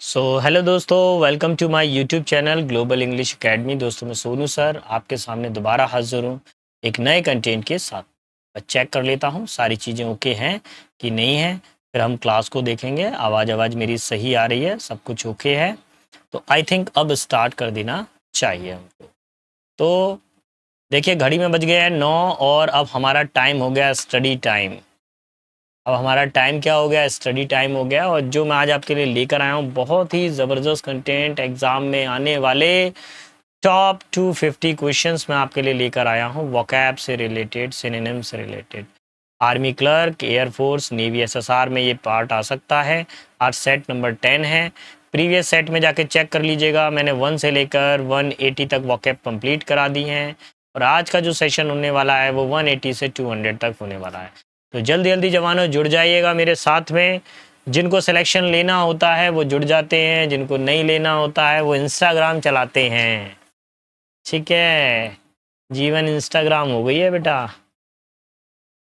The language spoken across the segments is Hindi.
सो हेलो दोस्तों, welcome to my YouTube channel global English academy. दोस्तों मैं सोनू सर आपके सामने दोबारा हाजिर हूँ एक नए कंटेंट के साथ। मैं चेक कर लेता हूँ सारी चीज़ें ओके हैं कि नहीं है, फिर हम क्लास को देखेंगे। आवाज़ मेरी सही आ रही है, सब कुछ ओके है तो आई थिंक अब स्टार्ट कर देना चाहिए हमको। तो देखिए घड़ी में बज गए हैं 9 और अब हमारा टाइम हो गया स्टडी टाइम। अब हमारा टाइम क्या हो गया, स्टडी टाइम हो गया। और जो मैं आज आपके लिए लेकर आया हूँ बहुत ही ज़बरदस्त कंटेंट, एग्ज़ाम में आने वाले टॉप 250 क्वेश्चंस मैं आपके लिए लेकर आया हूँ। वोकैब से रिलेटेड, सिनोनिम से related. Army clerk, air force, navy, SSR में ये पार्ट आ सकता है। आज सेट नंबर 10 है। प्रीवियस सेट में जाके चेक कर लीजिएगा, मैंने 1 से लेकर 180 तक वोकैब कंप्लीट करा दी हैं। और आज का जो सेशन होने वाला है वो 180 से 200 तक होने वाला है। तो जल्दी जल्दी जवानों जुड़ जाइएगा मेरे साथ में। जिनको सिलेक्शन लेना होता है वो जुड़ जाते हैं, जिनको नहीं लेना होता है वो इंस्टाग्राम चलाते हैं। ठीक है, जीवन इंस्टाग्राम हो गई है बेटा।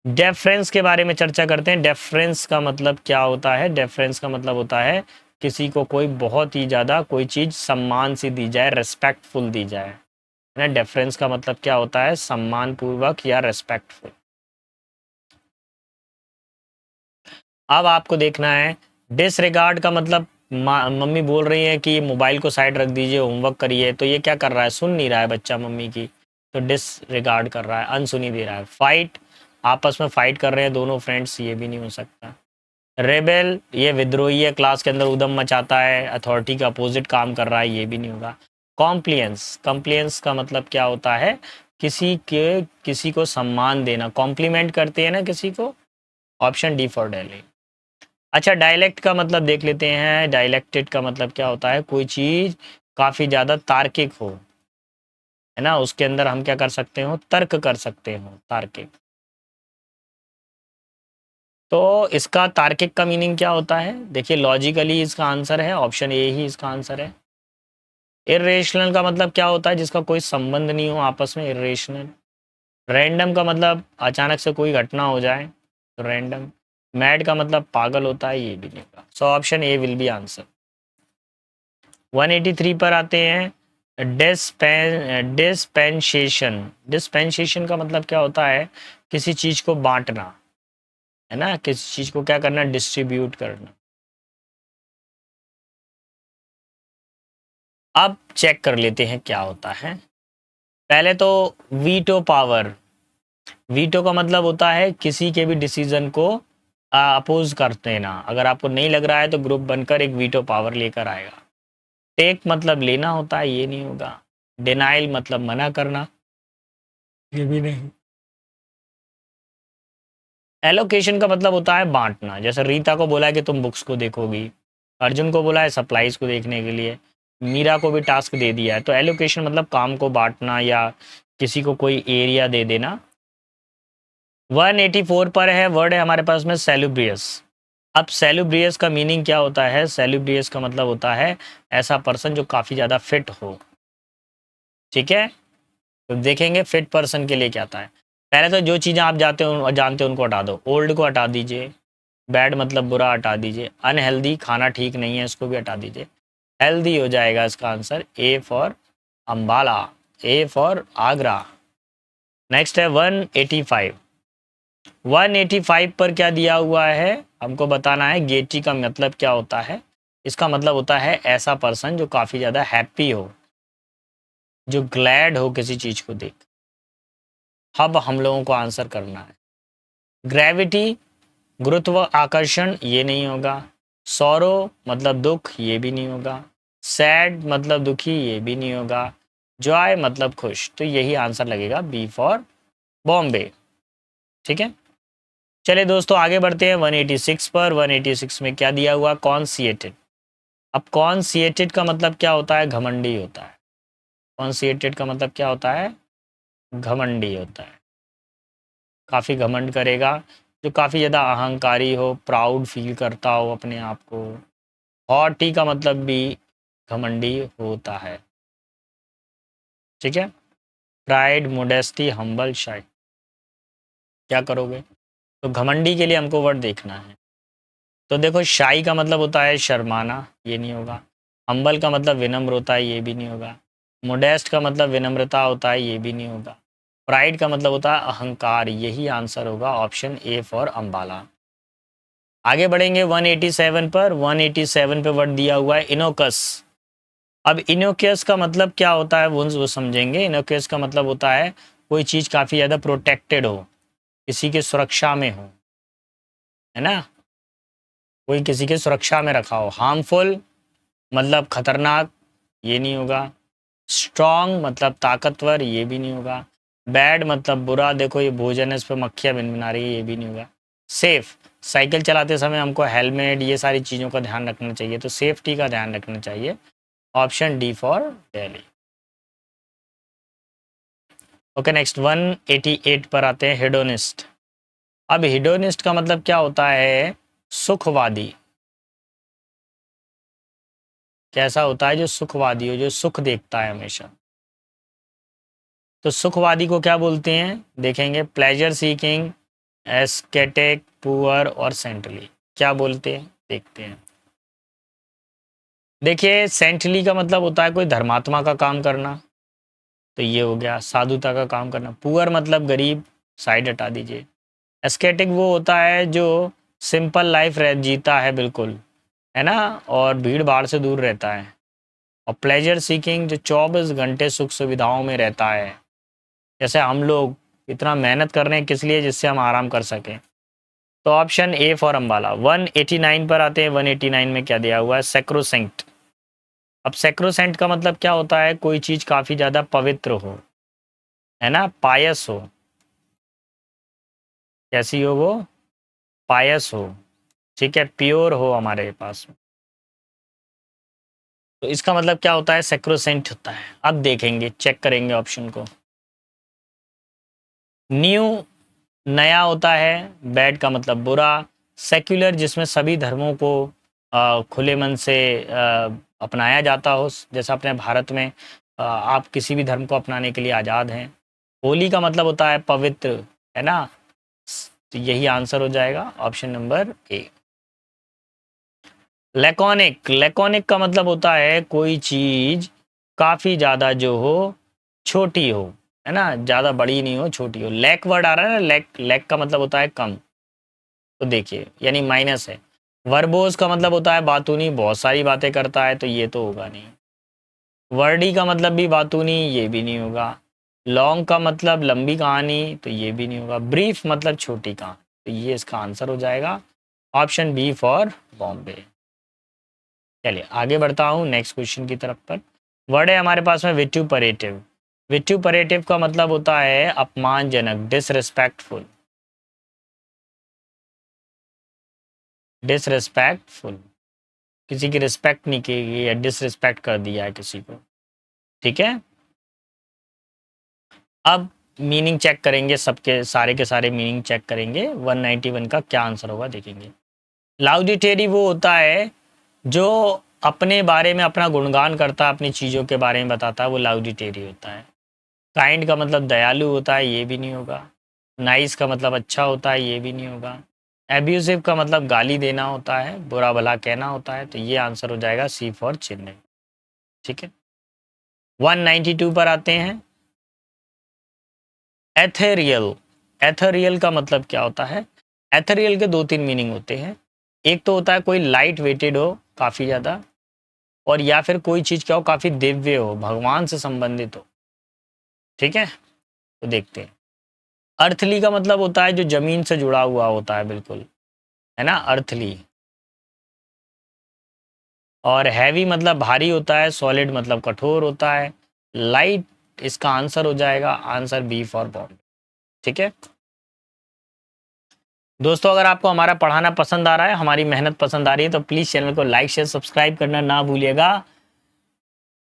डेफरेंस के बारे में चर्चा करते हैं। डेफरेंस का मतलब क्या होता है? डेफरेंस का मतलब होता है किसी को कोई बहुत ही ज़्यादा कोई चीज़ सम्मान से दी जाए, रेस्पेक्टफुल दी जाए, है ना। डेफरेंस का मतलब क्या होता है? सम्मान पूर्वक या रेस्पेक्टफुल। अब आपको देखना है डिसरिगार्ड का मतलब मम्मी बोल रही है कि मोबाइल को साइड रख दीजिए, होमवर्क करिए, तो ये क्या कर रहा है? सुन नहीं रहा है बच्चा मम्मी की, तो डिसरिगार्ड कर रहा है, अनसुनी दे रहा है। फाइट, आपस में फाइट कर रहे हैं दोनों फ्रेंड्स, ये भी नहीं हो सकता। रेबेल, ये विद्रोही है, क्लास के अंदर उदम मचाता है, अथॉरिटी के अपोजिट काम कर रहा है, ये भी नहीं होगा। कॉम्प्लियंस, कॉम्प्लियंस का मतलब क्या होता है? किसी को सम्मान देना, कॉम्प्लीमेंट करते हैं ना किसी को। Option D for Delhi. अच्छा, डायलेक्ट का मतलब देख लेते हैं। डायलेक्टेड का मतलब क्या होता है? कोई चीज़ काफ़ी ज़्यादा तार्किक हो, है ना, उसके अंदर हम क्या कर सकते हो? तर्क कर सकते हो, तार्किक। तो इसका तार्किक का मीनिंग क्या होता है? देखिए लॉजिकली इसका आंसर है ऑप्शन ए ही इसका आंसर है। इरेशनल का मतलब क्या होता है? जिसका कोई संबंध नहीं हो आपस में, इरेशनल। रैंडम का मतलब अचानक से कोई घटना हो जाए तो रैंडम। मैड का मतलब पागल होता है, ये भी नहीं होगा। So option A will be answer. 183 पर आते हैं। डिस्पेंसेशन। डिस्पेंसेशन का मतलब क्या होता है? किसी चीज़ को बांटना, है ना, किसी चीज़ को क्या करना? डिस्ट्रीब्यूट करना। अब चेक कर लेते हैं क्या होता है। पहले तो वीटो पावर। वीटो का मतलब होता है किसी के भी डिसीजन को अपोज कर देना। अगर आपको नहीं लग रहा है तो ग्रुप बनकर एक वीटो पावर लेकर आएगा। टेक मतलब लेना होता है, ये नहीं होगा। डिनाइल मतलब मना करना, ये भी नहीं। एलोकेशन का मतलब होता है बांटना। जैसे रीता को बोला है कि तुम बुक्स को देखोगी, अर्जुन को बोला है सप्लाईज को देखने के लिए, मीरा को भी टास्क दे दिया है। तो एलोकेशन मतलब काम को बांटना या किसी को कोई एरिया दे देना। 184 पर है, वर्ड है हमारे पास में सेलुब्रियस। अब सेलुब्रियस का मीनिंग क्या होता है? सेलुब्रियस का मतलब होता है ऐसा पर्सन जो काफ़ी ज़्यादा फिट हो। ठीक है, तो देखेंगे फिट पर्सन के लिए क्या आता है। पहले तो जो चीज़ें आप जानते हो उनको हटा दो। ओल्ड को हटा दीजिए, बैड मतलब बुरा हटा दीजिए, अनहेल्दी खाना ठीक नहीं है इसको भी हटा दीजिए। हेल्दी हो जाएगा इसका answer, A for Ambala, A for Agra. Next है 185। 185 पर क्या दिया हुआ है हमको बताना है। गेटी का मतलब क्या होता है? इसका मतलब होता है ऐसा पर्सन जो काफ़ी ज़्यादा हैप्पी हो, जो ग्लैड हो किसी चीज़ को देख। अब हम लोगों को आंसर करना है। ग्रेविटी, गुरुत्व आकर्षण, ये नहीं होगा। सौरो मतलब दुख, ये भी नहीं होगा। सैड मतलब दुखी, ये भी नहीं होगा। जॉय मतलब खुश, तो यही आंसर लगेगा बी फॉर बॉम्बे। ठीक है, चलिए दोस्तों आगे बढ़ते हैं 186 पर। 186 में क्या दिया हुआ? कॉन्सिएटेड। अब कॉन्सिएटेड का मतलब क्या होता है? घमंडी होता है। कॉन्सिएटेड का मतलब क्या होता है? घमंडी होता है, काफ़ी घमंड करेगा, जो काफ़ी ज़्यादा अहंकारी हो, प्राउड फील करता हो अपने आप को। हॉटी का मतलब भी घमंडी होता है। ठीक है, प्राइड, मोडेस्टी, हम्बल, शाय। क्या करोगे? तो घमंडी के लिए हमको वर्ड देखना है। तो देखो शाई का मतलब होता है शर्माना, ये नहीं होगा। हम्बल का मतलब विनम्र होता है, ये भी नहीं होगा। मोडेस्ट का मतलब विनम्रता होता है, ये भी नहीं होगा। प्राइड का मतलब होता है अहंकार, यही आंसर होगा ऑप्शन ए फॉर अम्बाला। आगे बढ़ेंगे 187 पर। 187 पे वर्ड दिया हुआ है इनोकस। अब इनोकियस का मतलब क्या होता है वो समझेंगे। इनोकियस का मतलब होता है कोई चीज़ काफ़ी ज़्यादा प्रोटेक्टेड हो, किसी के सुरक्षा में हो, है ना, कोई किसी के सुरक्षा में रखा हो। हार्मफुल मतलब खतरनाक, ये नहीं होगा। स्ट्रॉन्ग मतलब ताकतवर, ये भी नहीं होगा। बैड मतलब बुरा, देखो ये भोजन है इस पर मक्खियाँ भिनभिना रही है, ये भी नहीं होगा। सेफ, साइकिल चलाते समय हमको हेलमेट ये सारी चीज़ों का ध्यान रखना चाहिए, तो सेफ्टी का ध्यान रखना चाहिए। Option D for Delhi. Okay next 188 पर आते हैं हेडोनिस्ट। अब हेडोनिस्ट का मतलब क्या होता है? सुखवादी। कैसा होता है? जो सुखवादी हो, जो सुख देखता है हमेशा। तो सुखवादी को क्या बोलते हैं देखेंगे। प्लेजर सीकिंग, एस्केटिक, पुअर और सेंटली। क्या बोलते हैं देखते हैं। देखिए सेंटली का मतलब होता है कोई धर्मात्मा का काम करना, तो ये हो गया साधुता का काम करना। पुअर मतलब गरीब, साइड हटा दीजिए। एस्केटिक वो होता है जो सिंपल लाइफ रह जीता है बिल्कुल, है ना, और भीड़ भाड़ से दूर रहता है। और प्लेजर सीकिंग जो 24 घंटे सुख सुविधाओं में रहता है। जैसे हम लोग इतना मेहनत कर रहे हैं किस लिए? जिससे हम आराम कर सकें। तो ऑप्शन ए फॉर अम्बाला। 189 पर आते हैं। 189 में क्या दिया हुआ है? सेक्रोसेंट। अब सेक्रोसेंट का मतलब क्या होता है? कोई चीज़ काफ़ी ज़्यादा पवित्र हो, है ना, पायस हो। कैसी हो वो? पायस हो, ठीक है, प्योर हो हमारे पास में। तो इसका मतलब क्या होता है? सेक्रोसेंट होता है। अब देखेंगे, चेक करेंगे ऑप्शन को। न्यू नया होता है, बैड का मतलब बुरा। सेक्युलर जिसमें सभी धर्मों को खुले मन से अपनाया जाता हो, जैसा अपने भारत में आप किसी भी धर्म को अपनाने के लिए आज़ाद हैं। होली का मतलब होता है पवित्र, है ना, तो यही आंसर हो जाएगा option number A. Laconic, laconic का मतलब होता है कोई चीज़ काफ़ी ज़्यादा जो हो, छोटी हो, है ना, ज़्यादा बड़ी नहीं हो, छोटी हो। लैक वर्ड आ रहा है ना, लैक, लैक का मतलब होता है कम, तो देखिए यानी माइनस है। वर्बोस का मतलब होता है बातूनी, बहुत सारी बातें करता है, तो ये तो होगा नहीं। वर्डी का मतलब भी बातूनी, ये भी नहीं होगा। लॉन्ग का मतलब लंबी कहानी, तो ये भी नहीं होगा। ब्रीफ मतलब छोटी कहानी, तो ये इसका आंसर हो जाएगा ऑप्शन बी फॉर बॉम्बे। चलिए आगे बढ़ता हूँ नेक्स्ट क्वेश्चन की तरफ पर। वर्ड है हमारे पास में विट्यूपरेटिव। विट्यूपरेटिव का मतलब होता है अपमानजनक, डिसरिस्पेक्टफुल। डिसरिस्पेक्टफुल, किसी की रिस्पेक्ट नहीं की गई या डिसरिस्पेक्ट कर दिया है किसी को, ठीक है। अब मीनिंग चेक करेंगे, सबके सारे के सारे मीनिंग चेक करेंगे। 191 का क्या आंसर होगा देखेंगे। लाउडिटेरी वो होता है जो अपने बारे में अपना गुणगान करता है, अपनी चीज़ों के बारे में बताता है, वो लाउडिटेरी होता है। काइंड का मतलब दयालु होता है, ये भी नहीं होगा। नाइस का मतलब अच्छा होता है, ये भी नहीं होगा। एब्यूसिव का मतलब गाली देना होता है, बुरा भला कहना होता है, तो ये आंसर हो जाएगा सी फॉर चेन्नई, ठीक है। 192 पर आते हैं। एथेरियल। एथेरियल का मतलब क्या होता है? एथेरियल के दो तीन मीनिंग होते हैं। एक तो होता है कोई लाइट वेटेड हो काफ़ी ज़्यादा, और या फिर कोई चीज़ क्या हो काफ़ी दिव्य हो, भगवान से संबंधित हो, ठीक है। तो देखते हैं। अर्थली का मतलब होता है जो जमीन से जुड़ा हुआ होता है बिल्कुल, है ना, अर्थली। और हैवी मतलब भारी होता है। सॉलिड मतलब कठोर होता है। लाइट इसका आंसर हो जाएगा आंसर बी फॉर बॉम्ब, ठीक है। दोस्तों अगर आपको हमारा पढ़ाना पसंद आ रहा है, हमारी मेहनत पसंद आ रही है, तो प्लीज़ चैनल को लाइक शेयर सब्सक्राइब करना ना भूलिएगा।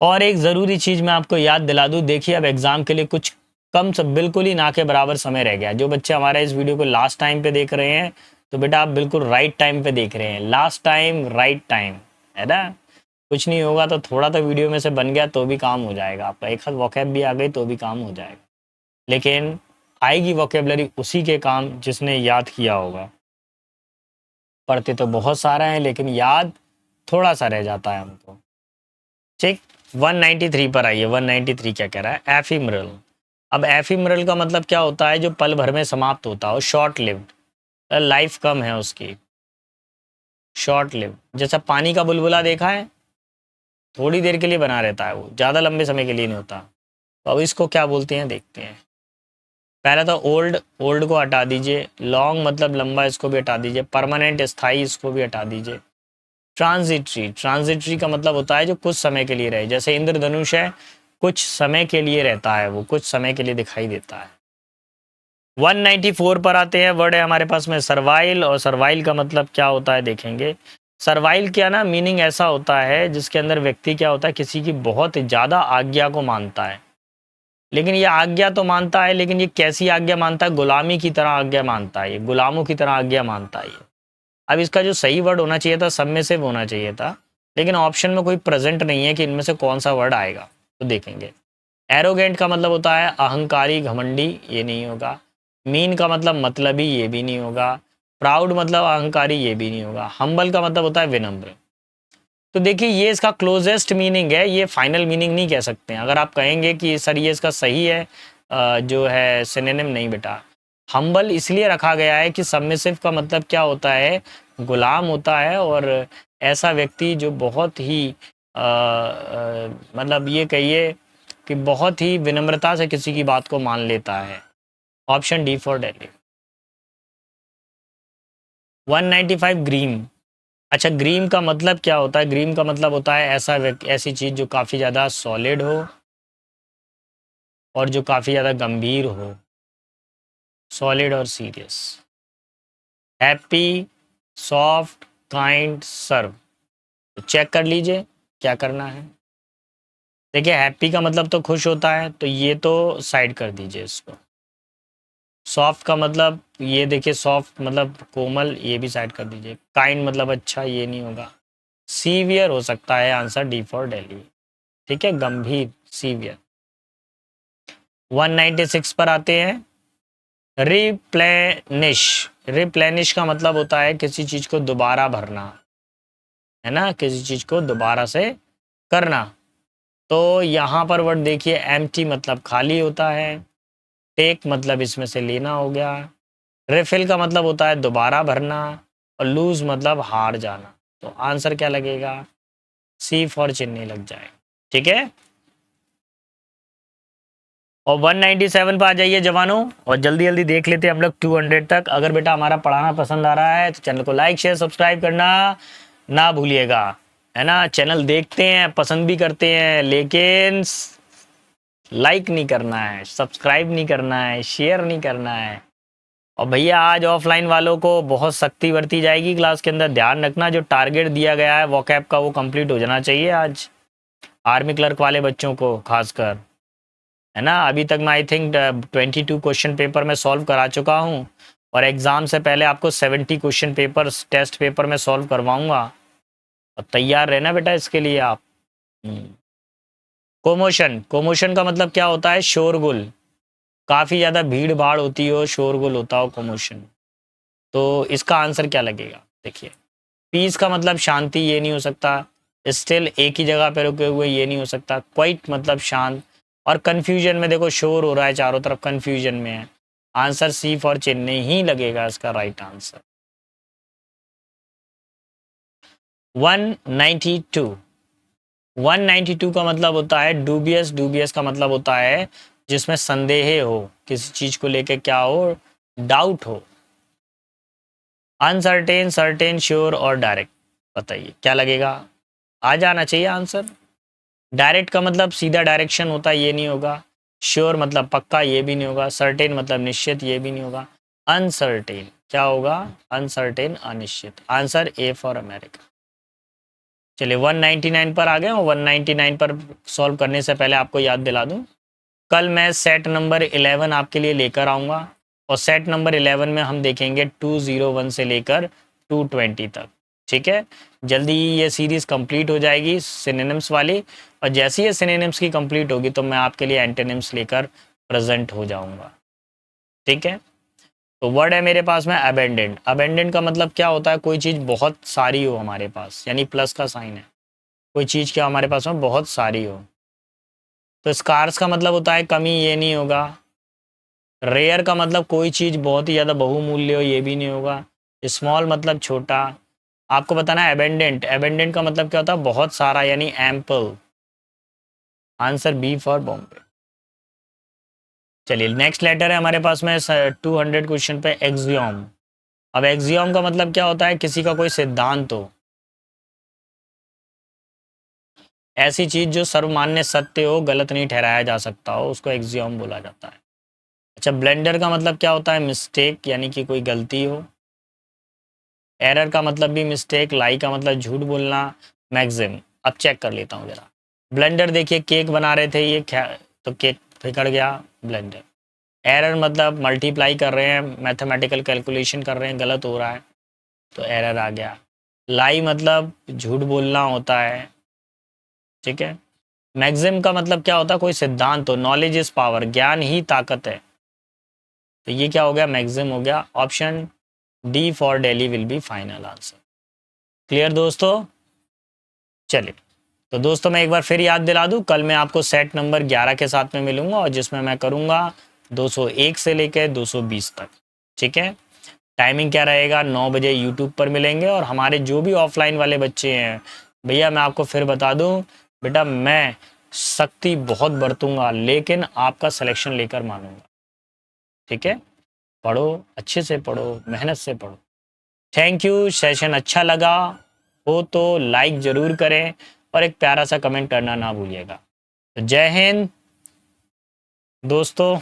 और एक ज़रूरी चीज़ मैं आपको याद दिला दूँ, देखिए अब एग्ज़ाम के लिए कुछ कम से बिल्कुल ही ना के बराबर समय रह गया। जो बच्चे हमारे इस वीडियो को लास्ट टाइम पे देख रहे हैं, तो बेटा आप बिल्कुल राइट टाइम पे देख रहे हैं। लास्ट टाइम राइट टाइम, है ना। कुछ नहीं होगा तो थोड़ा तो वीडियो में से बन गया तो भी काम हो जाएगा आपका। एक हाथ वोकैब भी आ गई तो भी काम हो जाएगा। लेकिन आएगी वोकेबलरी उसी के काम जिसने याद किया होगा। पढ़ते तो बहुत सारा है लेकिन याद थोड़ा सा रह जाता है हमको। ठीक, 193 पर आइए। 193 क्या कह रहा है? एफिमरल। अब एफिमरल का मतलब क्या होता है? जो पल भर में समाप्त होता हो, शॉर्ट लिव्ड, लाइफ कम है उसकी, शॉर्ट लिव्ड। जैसा पानी का बुलबुला देखा है, थोड़ी देर के लिए बना रहता है, वो ज़्यादा लंबे समय के लिए नहीं होता। तो अब इसको क्या बोलते हैं देखते हैं। पहला तो ओल्ड, ओल्ड को हटा दीजिए। लॉन्ग मतलब लंबा, इसको भी हटा दीजिए। परमानेंट स्थाई, इसको भी हटा दीजिए। ट्रांजिटरी, ट्रांजिटरी का मतलब होता है जो कुछ समय के लिए रहे। जैसे इंद्रधनुष है, कुछ समय के लिए रहता है, वो कुछ समय के लिए दिखाई देता है। 194 पर आते हैं। वर्ड है हमारे पास में सर्वाइल, और सर्वाइल का मतलब क्या होता है देखेंगे। सर्वाइल क्या ना, मीनिंग ऐसा होता है जिसके अंदर व्यक्ति क्या होता है, किसी की बहुत ज़्यादा आज्ञा को मानता है। लेकिन ये आज्ञा तो मानता है, लेकिन ये कैसी आज्ञा मानता है? गुलामी की तरह आज्ञा मानता है, ये गुलामों की तरह आज्ञा मानता है ये। अब इसका जो सही वर्ड होना चाहिए था, सबमिसिव होना चाहिए था, लेकिन ऑप्शन में कोई प्रेजेंट नहीं है कि इनमें से कौन सा वर्ड आएगा, तो देखेंगे। एरोगेंट का मतलब होता है अहंकारी, घमंडी, ये नहीं होगा। मीन का मतलब मतलबी, ये भी नहीं होगा। प्राउड मतलब अहंकारी, ये भी नहीं होगा। हम्बल का मतलब होता है विनम्र। तो देखिए ये इसका क्लोजेस्ट मीनिंग है, ये फाइनल मीनिंग नहीं कह सकते हैं। अगर आप कहेंगे कि सर ये इसका सही है, जो है सिनोनिम, नहीं बेटा। हम्बल इसलिए रखा गया है कि सबमिसिव का मतलब क्या होता है, गुलाम होता है, और ऐसा व्यक्ति जो बहुत ही मतलब ये कहिए कि बहुत ही विनम्रता से किसी की बात को मान लेता है। Option D for Delhi. 195 ग्रीम। अच्छा, ग्रीम का मतलब क्या होता है? ग्रीम का मतलब होता है ऐसी चीज जो काफी ज्यादा सॉलिड हो और जो काफी ज्यादा गंभीर हो, सॉलिड और सीरियस। हैप्पी, सॉफ्ट, काइंड, सर्व। तो चेक कर लीजिए क्या करना है। देखिए हैप्पी का मतलब तो खुश होता है, तो ये तो साइड कर दीजिए इसको। सॉफ्ट का मतलब ये देखिए, सॉफ्ट मतलब कोमल, ये भी साइड कर दीजिए। काइंड मतलब अच्छा, ये नहीं होगा। सीवियर हो सकता है, आंसर डी फॉर दिल्ली। ठीक है, गंभीर, सीवियर। 196 पर आते हैं। रिप्लेनिश। रिप्लेनिश का मतलब होता है किसी चीज को दोबारा भरना, है ना, किसी चीज को दोबारा से करना। तो यहाँ पर वर्ड देखिए, एम्प्टी मतलब खाली होता है। टेक मतलब इसमें से लेना हो गया। रिफिल का मतलब होता है दोबारा भरना, और लूज मतलब हार जाना। तो आंसर क्या लगेगा? सी फॉर चिन्नी लग जाए। ठीक है, और 197 पे आ जाइए जवानों, और जल्दी जल्दी देख लेते हैं हम लोग 200 तक। अगर बेटा हमारा पढ़ाना पसंद आ रहा है तो चैनल को लाइक शेयर सब्सक्राइब करना ना भूलिएगा, है ना। चैनल देखते हैं, पसंद भी करते हैं, लेकिन लाइक नहीं करना है, सब्सक्राइब नहीं करना है, शेयर नहीं करना है। और भैया आज ऑफलाइन वालों को बहुत सख्ती बरती जाएगी क्लास के अंदर, ध्यान रखना। जो टारगेट दिया गया है वोकैब का, वो कंप्लीट हो जाना चाहिए आज, आर्मी क्लर्क वाले बच्चों को खासकर, है ना। अभी तक मैं आई थिंक 22 क्वेश्चन पेपर में सॉल्व करा चुका हूँ, और एग्ज़ाम से पहले आपको 70 क्वेश्चन पेपर टेस्ट पेपर में सॉल्व करवाऊंगा, और तैयार रहना बेटा इसके लिए आप। कोमोशन, कोमोशन का मतलब क्या होता है? शोरगुल, काफ़ी ज़्यादा भीड़ भाड़ होती हो, शोरगुल होता हो, कोमोशन। तो इसका आंसर क्या लगेगा देखिए। पीस का मतलब शांति, ये नहीं हो सकता। स्टिल, एक ही जगह पे रुके हुए, ये नहीं हो सकता। क्वाइट मतलब शांत। और कंफ्यूजन में देखो, शोर हो रहा है चारों तरफ, कंफ्यूजन में है। आंसर सी फॉर चेन्नई ही लगेगा इसका राइट आंसर। 192। 192 का मतलब होता है डूबियस। डूबियस का मतलब होता है जिसमें संदेह हो, किसी चीज को लेके क्या हो, डाउट हो। अनसर्टेन, सर्टेन, श्योर और डायरेक्ट। बताइए क्या लगेगा? आ जाना चाहिए आंसर। डायरेक्ट का मतलब सीधा डायरेक्शन होता है, ये नहीं होगा। श्योर मतलब पक्का, ये भी नहीं होगा। सर्टेन मतलब निश्चित, ये भी नहीं होगा। अनसर्टेन क्या होगा? अनसर्टेन, अनिश्चित। Answer A for America. चलिए 199 पर आ गए, और 199 पर सॉल्व करने से पहले आपको याद दिला दूं, कल मैं सेट नंबर 11 आपके लिए लेकर आऊँगा, और सेट नंबर 11 में हम देखेंगे 201 से लेकर 220 तक। ठीक है, जल्दी ये सीरीज़ कंप्लीट हो जाएगी सिनोनिम्स वाली, और जैसे ही सिनोनिम्स की कंप्लीट होगी तो मैं आपके लिए एंटोनिम्स लेकर प्रेजेंट हो जाऊंगा। ठीक है, तो वर्ड है मेरे पास में अबेंडेंट। अबेंडेंट का मतलब क्या होता है? कोई चीज़ बहुत सारी हो हमारे पास, यानी प्लस का साइन है। कोई चीज़ क्या हमारे पास में बहुत सारी हो। तो स्कार्स का मतलब होता है कमी, ये नहीं होगा। रेयर का मतलब कोई चीज़ बहुत ही ज़्यादा बहुमूल्य हो, ये भी नहीं होगा। स्मॉल मतलब छोटा। आपको बताना है एबेंडेंट, एबेंडेंट का मतलब क्या होता है, बहुत सारा यानी ample. Answer B for Bombay. चलिए नेक्स्ट लेटर है हमारे पास में 200 क्वेश्चन पे एक्सियोम। अब एक्सियोम का मतलब क्या होता है, किसी का कोई सिद्धांत हो, ऐसी चीज जो सर्वमान्य सत्य हो, गलत नहीं ठहराया जा सकता हो, उसको एक्सियोम बोला जाता है। अच्छा, ब्लेंडर का मतलब क्या होता है, मिस्टेक यानी कि कोई गलती हो। एरर का मतलब भी मिस्टेक, लाई का मतलब झूठ बोलना, मैक्सिम। अब चेक कर लेता हूँ जरा। ब्लेंडर देखिए केक बना रहे थे ये तो केक बिगड़ गया, ब्लेंडर। एरर मतलब मल्टीप्लाई कर रहे हैं, मैथमेटिकल कैलकुलेशन कर रहे हैं, गलत हो रहा है, तो एरर आ गया। लाई मतलब झूठ बोलना होता है, ठीक है। मैक्सिम का मतलब क्या होता है, कोई सिद्धांत हो, नॉलेज इज पावर, ज्ञान ही ताकत है। तो ये क्या हो गया, मैक्सिम हो गया। Option D for Delhi will be final answer. Clear दोस्तों। चलिए, तो दोस्तों मैं एक बार फिर याद दिला दूं, कल मैं आपको सेट नंबर 11 के साथ में मिलूंगा और जिसमें मैं करूंगा 201 से लेकर 220 तक, ठीक है। टाइमिंग क्या रहेगा, 9 बजे यूट्यूब पर मिलेंगे। और हमारे जो भी ऑफलाइन वाले बच्चे हैं, भैया मैं आपको फिर बता दूं, बेटा मैं सख्ती बहुत बरतूंगा लेकिन आपका सिलेक्शन लेकर मानूंगा, ठीक है। पढ़ो, अच्छे से पढ़ो, मेहनत से पढ़ो। Thank you. सेशन अच्छा लगा हो तो लाइक ज़रूर करें और एक प्यारा सा कमेंट करना ना भूलिएगा। तो जय हिंद दोस्तों।